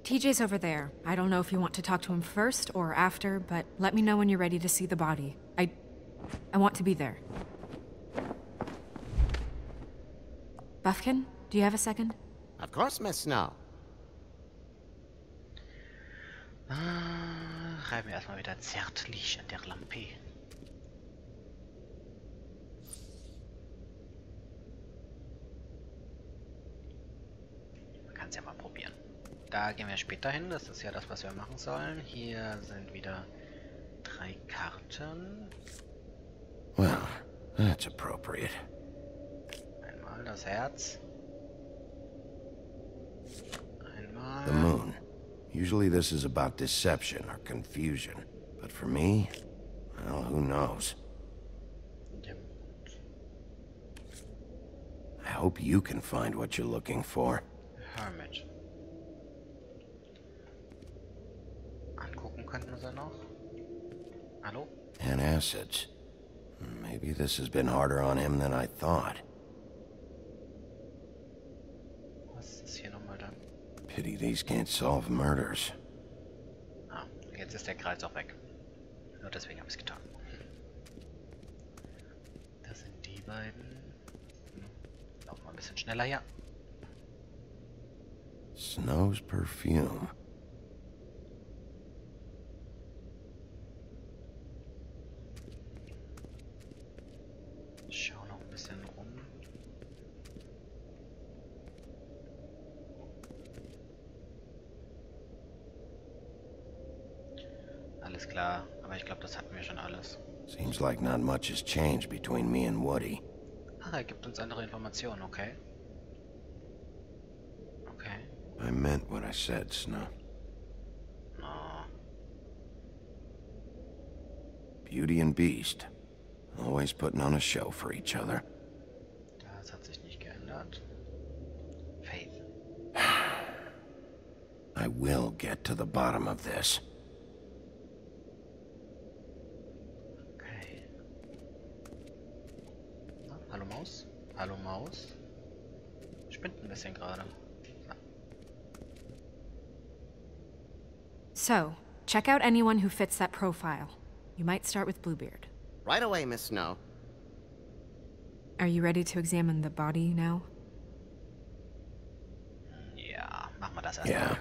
TJ's over there. I don't know if you want to talk to him first or after, but let me know when you're ready to see the body. I want to be there. Buffkin, do you have a second? Of course, Miss Snow. Reiben wir erstmal wieder zärtlich an der Lampe. Man kann es ja mal probieren. Da gehen wir später hin, das ist ja das, was wir machen sollen. Hier sind wieder 3 Karten. Well, that's appropriate. Einmal das Herz. Einmal... The moon. Usually this is about deception or confusion. But for me, well, who knows? I hope you can find what you're looking for. Hermit. Angucken könnten wir sie noch. Hallo? And acids. Maybe this has been harder on him than I thought. Was ist hier nochmal dann? Pity these can't solve murders. Ah, jetzt ist der Kreis auch weg. Nur deswegen habe ich es getan. Das sind die beiden. Laufen mal ein bisschen schneller hier. Snow's perfume. Schau noch ein bisschen rum. Alles klar, aber ich glaube, das hatten wir schon alles. Seems like not much has changed between me and Woody. Ah, er gibt uns andere Informationen, okay. Okay. I meant what I said, Snow. No. Beauty and Beast. Always putting on a show for each other. Das hat sich nicht geändert. Faith. I will get to the bottom of this. Okay. Na, hallo Maus? Hallo Maus? Spinnt ein bisschen gerade. Na. So, check out anyone who fits that profile. You might start with Bluebeard. Right away, Miss Snow. Are you ready to examine the body now? Ja, machen wir das erst. Yeah.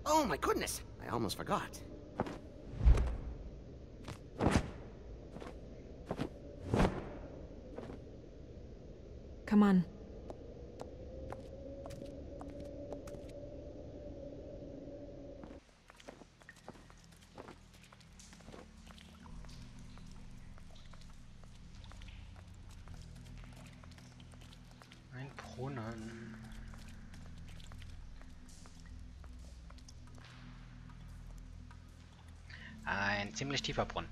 Oh my goodness, I almost forgot. Come on. Ein Brunnen. Ein ziemlich tiefer Brunnen.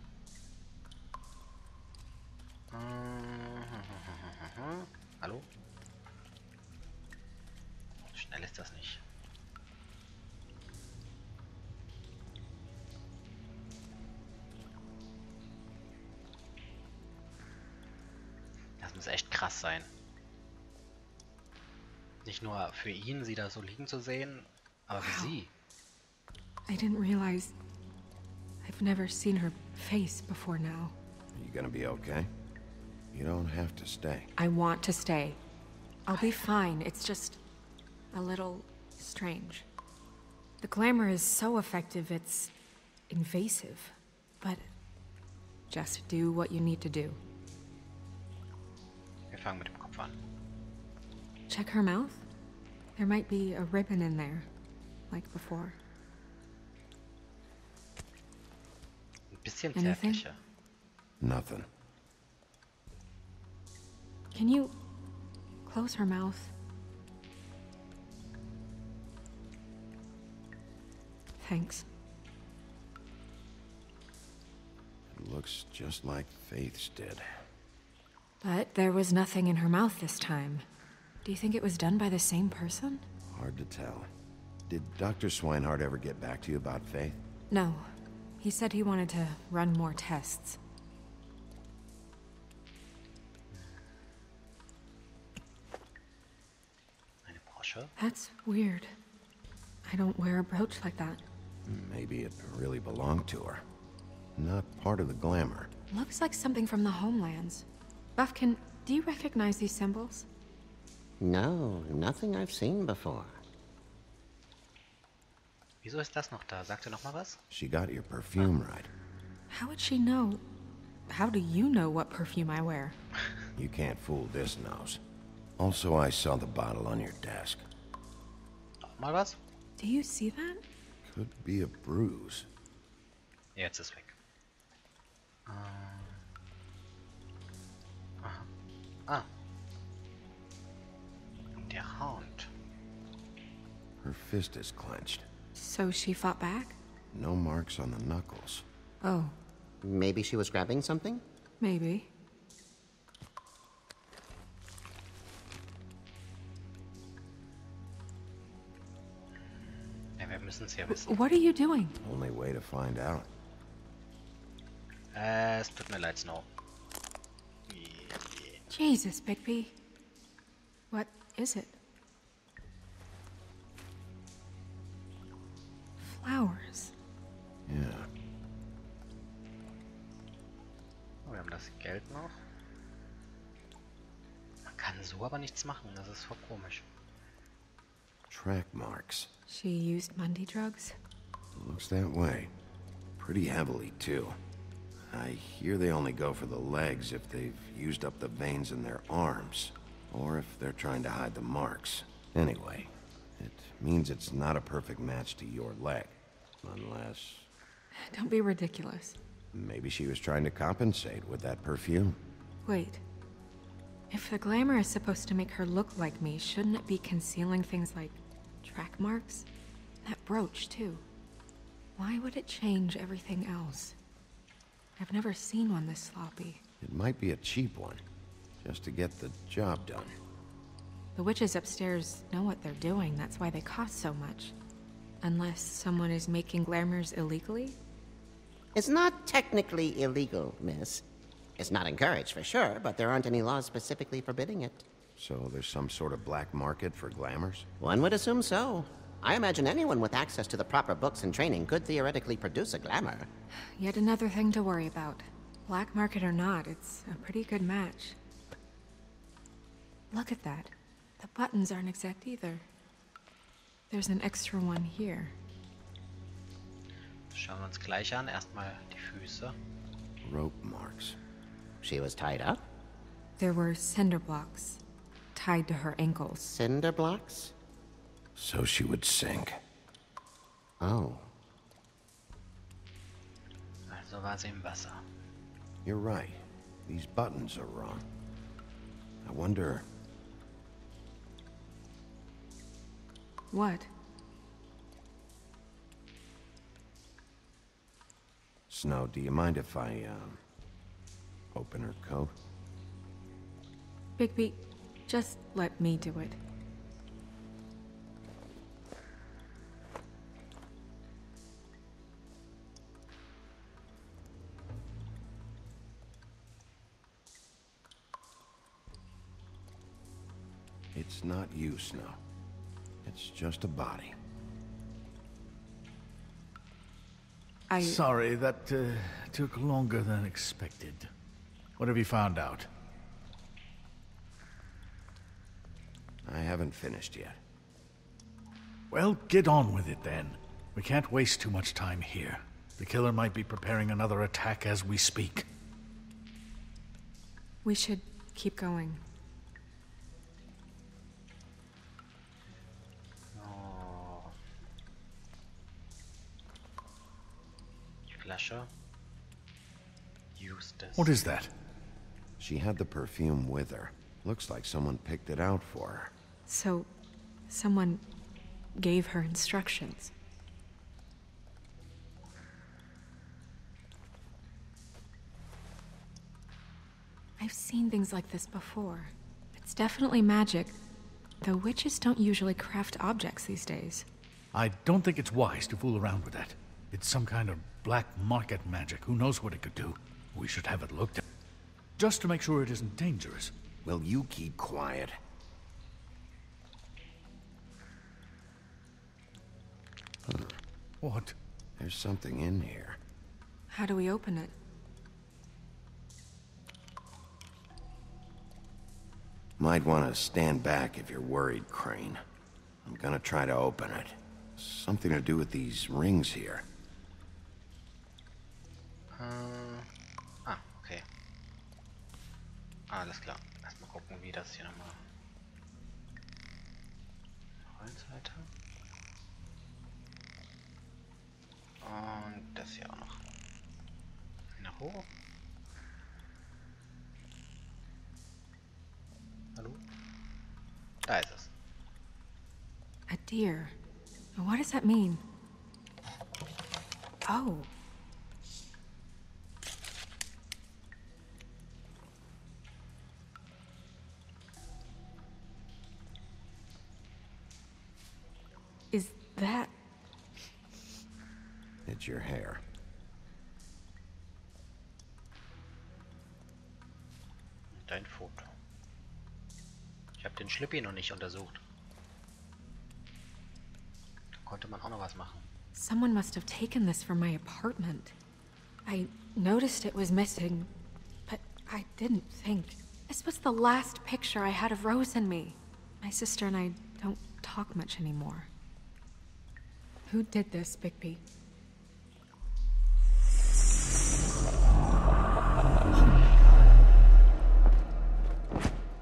Hallo? Schnell ist das nicht. Das muss echt krass sein. Nicht nur für ihn, sie da so liegen zu sehen, aber für sie. I didn't realize... I've never seen her face before now. Are you gonna be okay? You don't have to stay. I want to stay. I'll be fine. It's just... a little... strange. The glamour is so effective, it's... invasive. But... just do what you need to do. Wir fangen mit dem Kopf an. Check her mouth. There might be a ribbon in there, like before. Ein bisschen Anything? zärtlicher. Nothing. Can you close her mouth? Thanks. It looks just like Faith's did. But there was nothing in her mouth this time. Do you think it was done by the same person? Hard to tell. Did Dr. Swinehart ever get back to you about Faith? No. He said he wanted to run more tests. Eine Brosche. That's weird. I don't wear a brooch like that. Maybe it really belonged to her. Not part of the glamour. Looks like something from the homelands. Buffkin, do you recognize these symbols? No, nothing I've seen before. Wieso ist das noch da? Sagt ihr noch mal was? She got your perfume right. How would she know? How do you know what perfume I wear? You can't fool this nose. Also, I saw the bottle on your desk. Noch mal was? Do you see that? Could be a bruise. Jetzt ist weg. Aha. Ah. Der Hound. Her fist is clenched. So she fought back? No marks on the knuckles. Oh, Maybe she was grabbing something? maybe. Ja, wir müssen es ja wissen. What are you doing? Only way to find out. Es tut mir leid, Snow. Jesus, Bigby. What is it? Flowers. Yeah. Oh, wir haben das Geld noch. Man kann so aber nichts machen, das ist voll komisch. Track marks. She used Mundy drugs? Looks that way. Pretty heavily, too. I hear they only go for the legs if they've used up the veins in their arms, or if they're trying to hide the marks. Anyway, it means it's not a perfect match to your leg. Unless... Don't be ridiculous. maybe she was trying to compensate with that perfume. Wait. If the glamour is supposed to make her look like me, shouldn't it be concealing things like track marks? That brooch, too. Why would it change everything else? I've never seen one this sloppy. It might be a cheap one, just to get the job done. The witches upstairs know what they're doing, that's why they cost so much. Unless someone is making glamours illegally? It's not technically illegal, miss. It's not encouraged for sure, but there aren't any laws specifically forbidding it. So there's some sort of black market for glamours? One would assume so. I imagine anyone with access to the proper books and training could theoretically produce a glamour. Yet another thing to worry about. Black market or not, it's a pretty good match. Look at that. The buttons aren't exact either. There's an extra one here. Schauen wir uns gleich an. Erstmal die Füße. Rope marks. She was tied up? There were cinder blocks tied to her ankles. Cinder blocks? So she would sink. Oh. Also war sie im Wasser. You're right. These buttons are wrong. I wonder... What? Snow, do you mind if I, open her coat? Bigby, just let me do it. It's not you, Snow. It's just a body. Sorry, that took longer than expected. What have you found out? I haven't finished yet. Well, get on with it then. We can't waste too much time here. The killer might be preparing another attack as we speak. We should keep going. Oh. Die Flasche. Eustace. What is that? She had the perfume with her. Looks like someone picked it out for her. So, someone gave her instructions. I've seen things like this before. It's definitely magic, though witches don't usually craft objects these days. I don't think it's wise to fool around with that. It's some kind of black market magic. Who knows what it could do? We should have it looked at. Just to make sure it isn't dangerous. Will you keep quiet? What? There's something in here. How do we open it? Might want to stand back if you're worried, Crane. I'm gonna try to open it. Something to do with these rings here. Okay. Alles klar. Erstmal gucken, wie das hier nochmal. Holzseite. Und das hier auch noch. Nach hoch. Hallo? Da ist es. A deer. What does that mean? Oh. Is that... It's your hair. Dein Foto. Ich habe den Schlippi noch nicht untersucht. Da konnte man auch noch was machen. Someone must have taken this from my apartment. I noticed it was missing, but I didn't think. This was the last picture I had of Rose and me. My sister and I don't talk much anymore. Who did this, Bigby?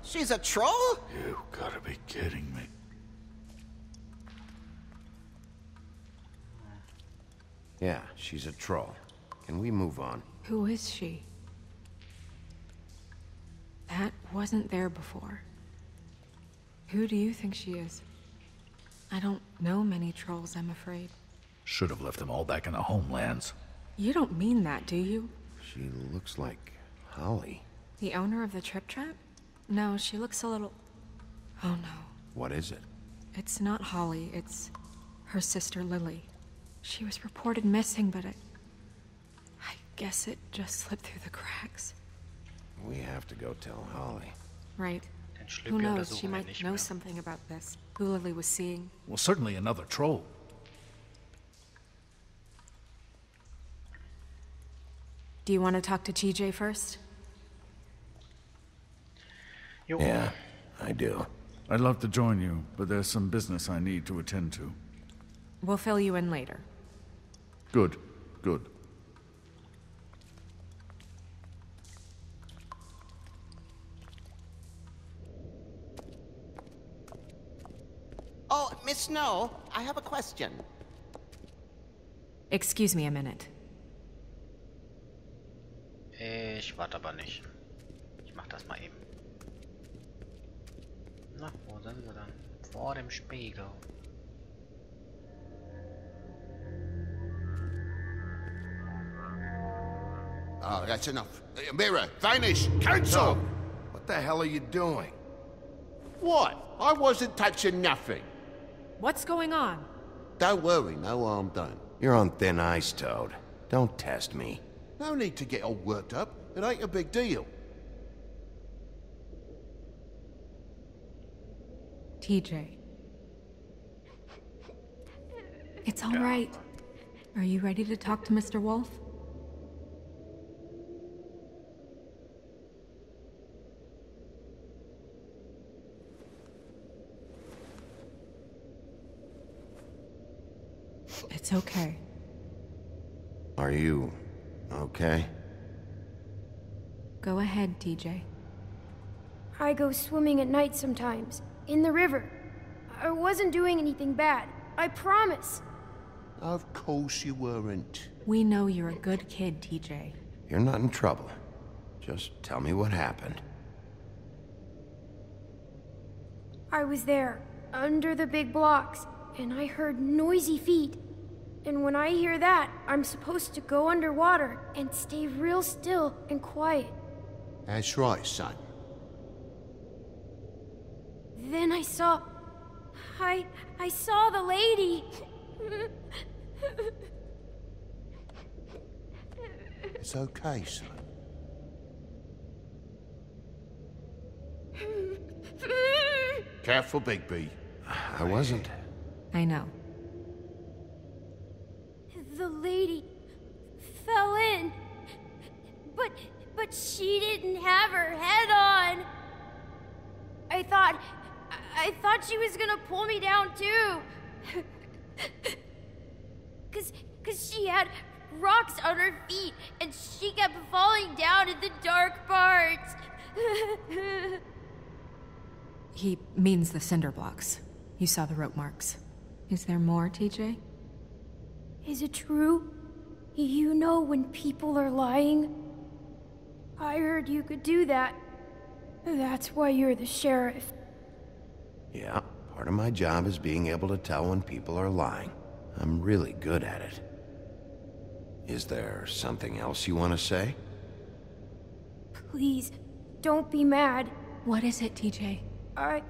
She's a troll? You gotta be kidding me. Yeah, she's a troll. Can we move on? Who is she? That wasn't there before. Who do you think she is? I don't know many trolls, I'm afraid. Should have left them all back in the homelands. You don't mean that, do you? She looks like Holly. The owner of the Trip Trap? No, she looks a little... Oh no. What is it? It's not Holly, it's her sister Lily. She was reported missing, but I guess it just slipped through the cracks. We have to go tell Holly. Right. Den Who Schlippi knows, she untersuchen wir might nicht know mehr. something about this. Who Lily was seeing. Well, certainly another troll. Do you want to talk to TJ first? Jo. Yeah, I do. I'd love to join you, but there's some business I need to attend to. We'll fill you in later. Good, good. Oh, Miss Snow, I have a question. Excuse me a minute. Ich warte aber nicht. Ich mach das mal eben. Na, wo sind wir dann? Vor dem Spiegel. Oh, that's enough. Mirror, vanish, cancel! What the hell are you doing? What? I wasn't touching nothing. What's going on? Don't worry, no harm done. You're on thin ice, Toad. Don't test me. No need to get all worked up. It ain't a big deal. TJ. It's all right. Are you ready to talk to Mr. Wolf? It's okay. Are you okay? Go ahead, TJ. I go swimming at night sometimes, in the river. I wasn't doing anything bad, I promise. Of course you weren't. We know you're a good kid, TJ. You're not in trouble. Just tell me what happened. I was there, under the big blocks, and I heard noisy feet. And when I hear that, I'm supposed to go underwater and stay real still and quiet. That's right, son. Then I saw the lady. It's okay, son. Careful, Bigby. I wasn't. I know. But she didn't have her head on. I thought she was gonna pull me down too. Cause she had rocks on her feet and she kept falling down in the dark parts. He means the cinder blocks. You saw the rope marks. Is there more, TJ? Is it true? You know when people are lying? I heard you could do that. That's why you're the sheriff. Yeah, part of my job is being able to tell when people are lying. I'm really good at it. Is there something else you want to say? Please, don't be mad. What is it, TJ? I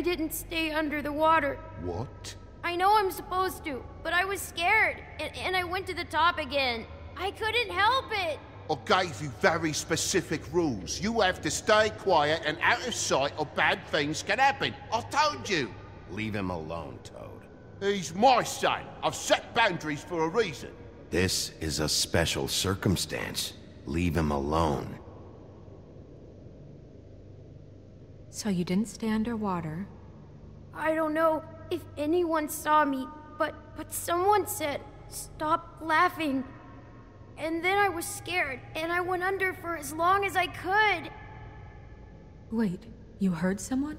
didn't stay under the water. What? I know I'm supposed to, but I was scared, and I went to the top again. I couldn't help it. I gave you very specific rules. You have to stay quiet and out of sight or bad things can happen. I told you. Leave him alone, Toad. He's my son. I've set boundaries for a reason. This is a special circumstance. Leave him alone. So you didn't stay underwater? I don't know if anyone saw me, but someone said, "Stop laughing." And then I was scared, and I went under for as long as I could. Wait, you heard someone?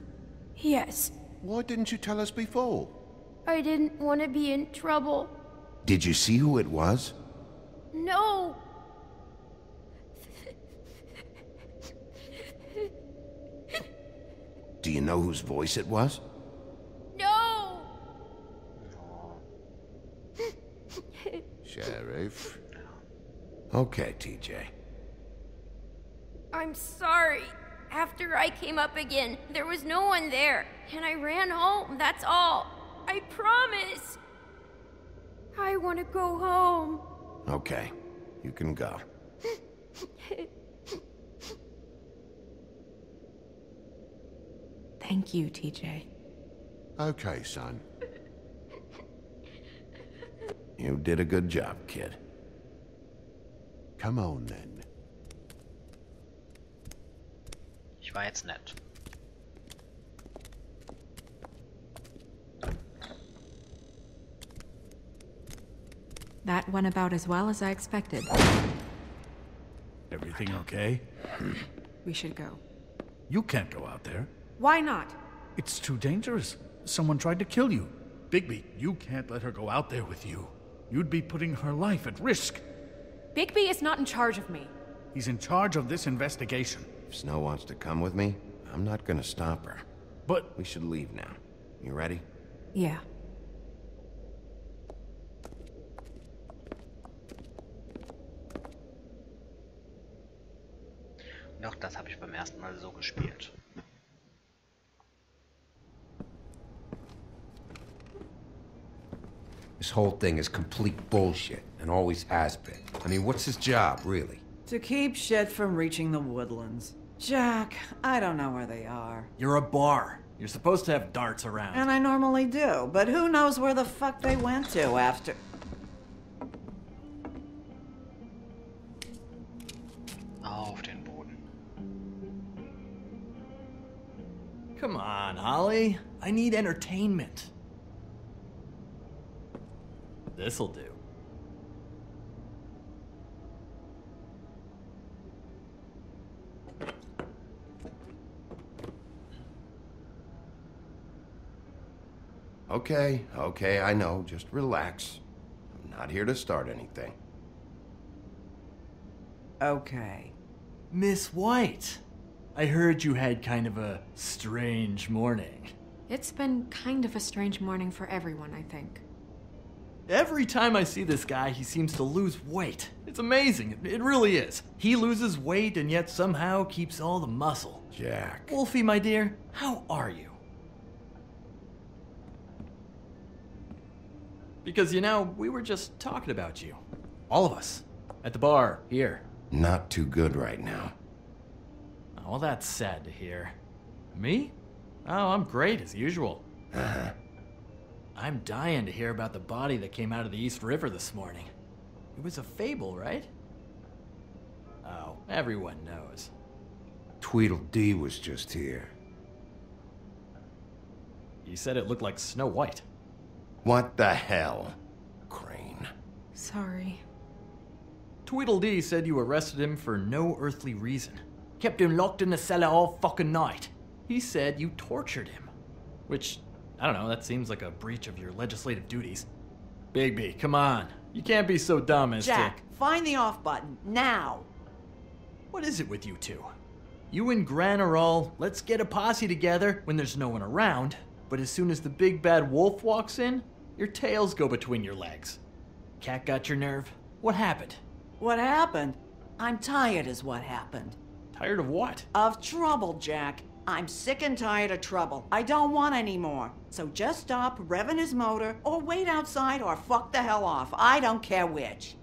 Yes, Why didn't you tell us before? I didn't want to be in trouble. Did you see who it was? No! Do you know whose voice it was? No! Sheriff? Okay, TJ. I'm sorry. After I came up again, there was no one there, and I ran home, that's all. I promise. I want to go home. Okay, you can go. Thank you, TJ. Okay, son. You did a good job, kid. Come on, then. Ich war jetzt nett. That went about as well as I expected. Everything okay? We should go. You can't go out there. Why not? It's too dangerous. Someone tried to kill you. Bigby, you can't let her go out there with you. You'd be putting her life at risk. Bigby is not in charge of me. He's in charge of this investigation. If Snow wants to come with me, I'm not gonna stop her. But We should leave now. You ready? Yeah. Und auch das habe ich beim ersten Mal so gespielt. This whole thing is complete bullshit, and always has been. I mean, what's his job, really? To keep shit from reaching the woodlands. Jack, I don't know where they are. You're a bar. You're supposed to have darts around. And I normally do, but who knows where the fuck they went to after... Auf den Boden. Come on, Holly. I need entertainment. This'll do. Okay, I know. Just relax. I'm not here to start anything. Okay. Miss White, I heard you had kind of a strange morning. It's been kind of a strange morning for everyone, I think. Every time I see this guy, he seems to lose weight. It's amazing. It really is. He loses weight and yet somehow keeps all the muscle. Jack. Wolfie, my dear, how are you? Because, you know, we were just talking about you. All of us. At the bar, here. Not too good right now. Oh, well, that's sad to hear. Me? Oh, I'm great, as usual. Uh-huh. I'm dying to hear about the body that came out of the East River this morning. It was a fable, right? Oh, Everyone knows. Tweedledee was just here. He said it looked like Snow White. What the hell? Crane. Sorry. Tweedledee said you arrested him for no earthly reason. Kept him locked in the cellar all fucking night. He said you tortured him. Which, I don't know, that seems like a breach of your legislative duties. Bigby, come on. You can't be so dumb as Jack, find the off button, now! What is it with you two? You and Gran are all, let's get a posse together when there's no one around, but as soon as the big bad wolf walks in, your tails go between your legs. Cat got your nerve? What happened? What happened? I'm tired is what happened. Tired of what? Of trouble, Jack. I'm sick and tired of trouble. I don't want any more. So just stop revving his motor, or wait outside, or fuck the hell off. I don't care which.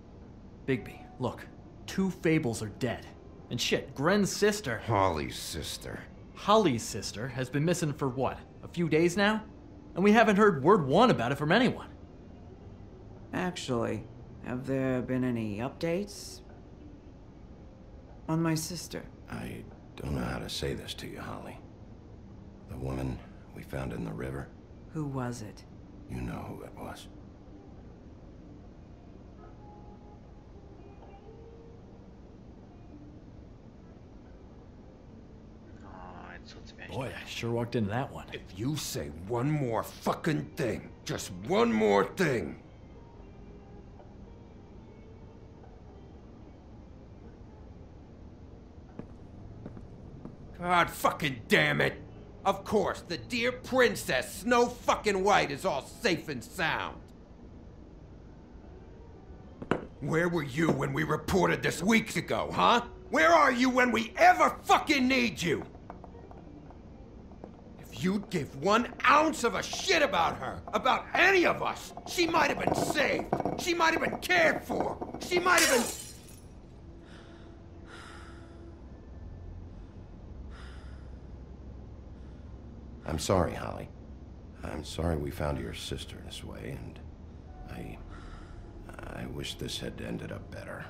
Bigby, look. 2 fables are dead. And shit, Gren's sister... Holly's sister. Holly's sister has been missing for what? A few days now? And we haven't heard word one about it from anyone. Actually, have there been any updates on my sister? I don't know how to say this to you, Holly. The woman we found in the river. Who was it? You know who it was. Oh, jetzt tut's mir echt Boy, leid. I sure walked into that one. If you say one more fucking thing, just one more thing. God fucking damn it! Of course, the dear princess, Snow fucking White, is all safe and sound. Where were you when we reported this weeks ago, huh? Where are you when we ever fucking need you? If you'd give 1 ounce of a shit about her, about any of us, she might have been saved. She might have been cared for. She might have been... I'm sorry, Holly. I'm sorry we found your sister this way, and I wish this had ended up better.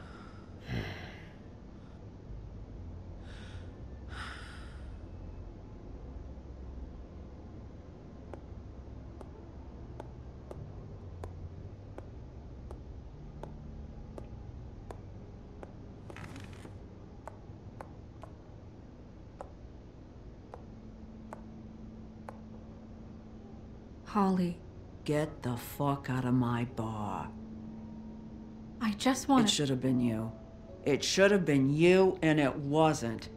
Holly, Get the fuck out of my bar. I just It want to... should have been you. It should have been you, and it wasn't.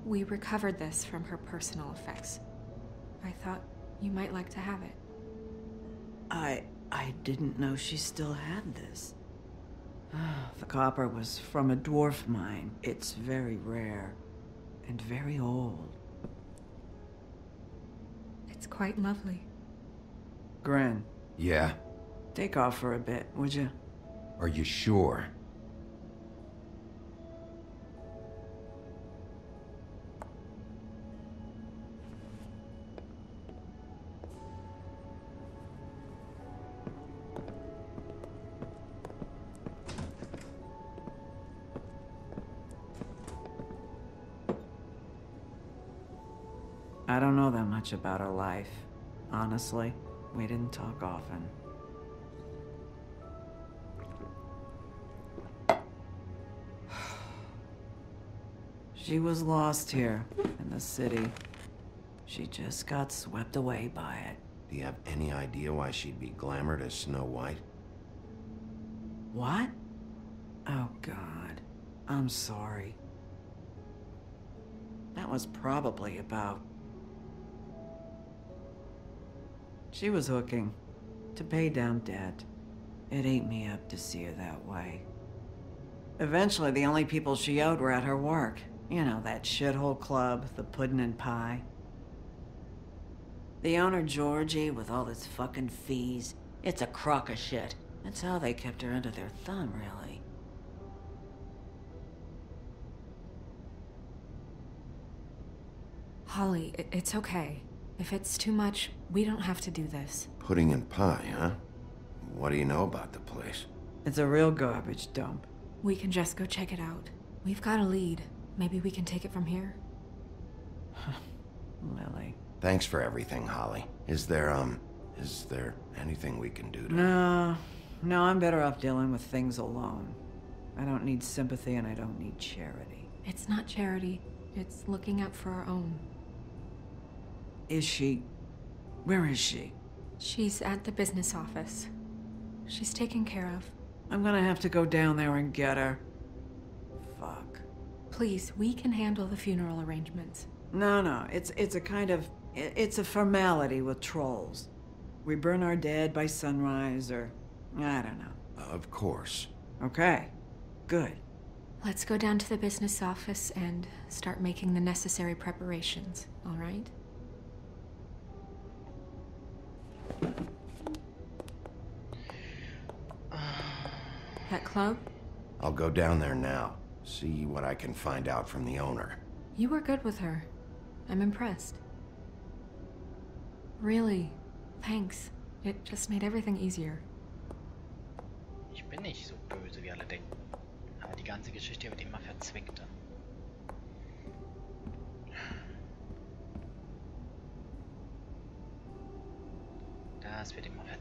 We recovered this from her personal effects. I thought you might like to have it. I didn't know she still had this. The copper was from a dwarf mine. It's very rare and very old. It's quite lovely. Gren, Yeah? take off for a bit, would you? Are you sure? I don't know that much about her life. Honestly, we didn't talk often. She was lost here in the city. She just got swept away by it. Do you have any idea why she'd be glamored as Snow White? What? Oh, God. I'm sorry. That was probably about... She was hooking to pay down debt. It ate me up to see her that way. Eventually, the only people she owed were at her work. You know, that shithole club, the Puddin' and Pie. The owner, Georgie, with all his fucking fees, it's a crock of shit. That's how they kept her under their thumb, really. Holly, it's okay. If it's too much, we don't have to do this. Pudding and pie, huh? What do you know about the place? It's a real garbage dump. We can just go check it out. We've got a lead. Maybe we can take it from here? Lily. Thanks for everything, Holly. Is there anything we can do to... No, I'm better off dealing with things alone. I don't need sympathy and I don't need charity. It's not charity. It's looking out for our own. Is she... Where is she? She's at the business office. She's taken care of. I'm gonna have to go down there and get her. Fuck. Please, we can handle the funeral arrangements. No, it's a kind of... It's a formality with trolls. We burn our dead by sunrise, or... I don't know. Of course. Okay. Good. Let's go down to the business office and start making the necessary preparations, all right? That club? I'll go down there now. See what I can find out from the owner. You were good with her. I'm impressed. Really, thanks. It just made everything easier. Ich bin nicht so böse, wie alle denken. Aber die ganze Geschichte wird immer verzwickter. Das wird immer verzwickter.